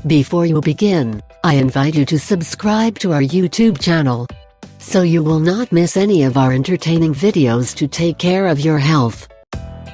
Before you begin, I invite you to subscribe to our YouTube channel, so you will not miss any of our entertaining videos to take care of your health.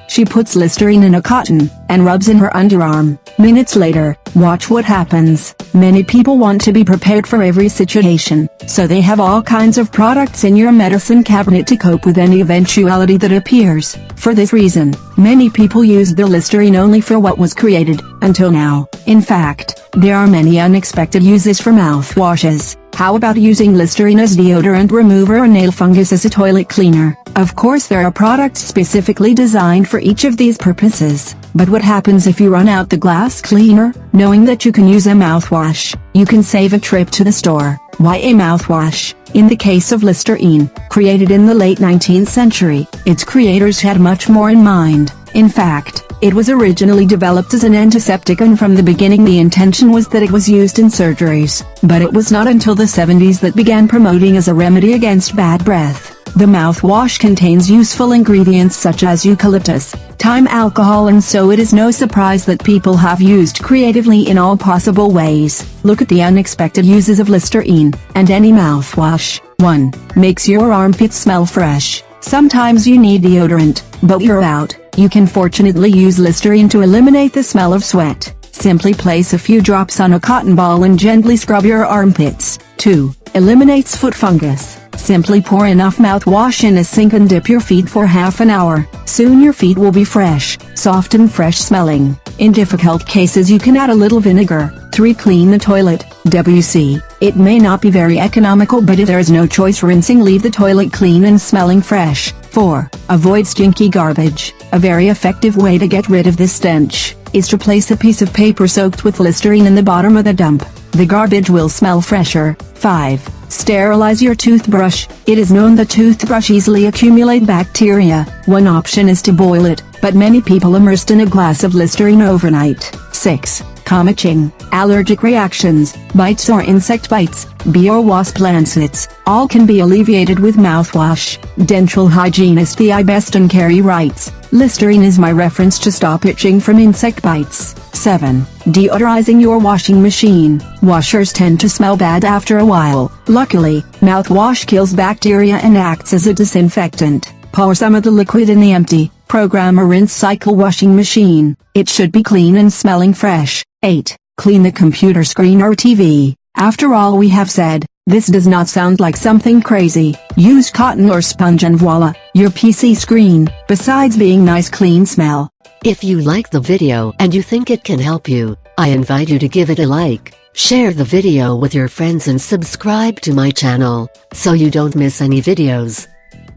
She puts Listerine in a cotton, and rubs in her underarm. Minutes later, watch what happens. Many people want to be prepared for every situation, so they have all kinds of products in your medicine cabinet to cope with any eventuality that appears. For this reason, many people use the Listerine only for what was created, until now. In fact, there are many unexpected uses for mouthwashes. How about using Listerine as deodorant remover or nail fungus as a toilet cleaner? Of course there are products specifically designed for each of these purposes. But what happens if you run out the glass cleaner? Knowing that you can use a mouthwash, you can save a trip to the store. Why a mouthwash? In the case of Listerine, created in the late 19th century, its creators had much more in mind. In fact, it was originally developed as an antiseptic, and from the beginning the intention was that it was used in surgeries. But it was not until the 70s that began promoting as a remedy against bad breath. The mouthwash contains useful ingredients such as eucalyptus, thyme, alcohol, and so it is no surprise that people have used creatively in all possible ways. Look at the unexpected uses of Listerine, and any mouthwash. 1. Makes your armpits smell fresh. Sometimes you need deodorant, but you're out. You can fortunately use Listerine to eliminate the smell of sweat. Simply place a few drops on a cotton ball and gently scrub your armpits. 2. Eliminates foot fungus. Simply pour enough mouthwash in a sink and dip your feet for half an hour. Soon your feet will be fresh, soft and fresh smelling. In difficult cases you can add a little vinegar. 3. Clean the toilet. WC. It may not be very economical, but if there is no choice rinsing, leave the toilet clean and smelling fresh. 4. Avoid stinky garbage. A very effective way to get rid of this stench is to place a piece of paper soaked with Listerine in the bottom of the dump. The garbage will smell fresher. 5. Sterilize your toothbrush. It is known that toothbrush easily accumulate bacteria. One option is to boil it, but many people immersed in a glass of Listerine overnight. 6. Calm itching, allergic reactions, bites or insect bites, bee or wasp lancets, all can be alleviated with mouthwash. Dental hygienist the Beston Carey writes, Listerine is my reference to stop itching from insect bites. 7. Deodorizing your washing machine. Washers tend to smell bad after a while. Luckily, mouthwash kills bacteria and acts as a disinfectant. Pour some of the liquid in the empty, program or rinse cycle washing machine. It should be clean and smelling fresh. 8. Clean the computer screen or TV. After all we have said, this does not sound like something crazy. Use cotton or sponge and voila, your PC screen, besides being nice clean smell. If you like the video and you think it can help you, I invite you to give it a like, share the video with your friends and subscribe to my channel, so you don't miss any videos.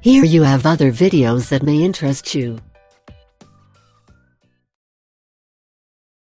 Here you have other videos that may interest you.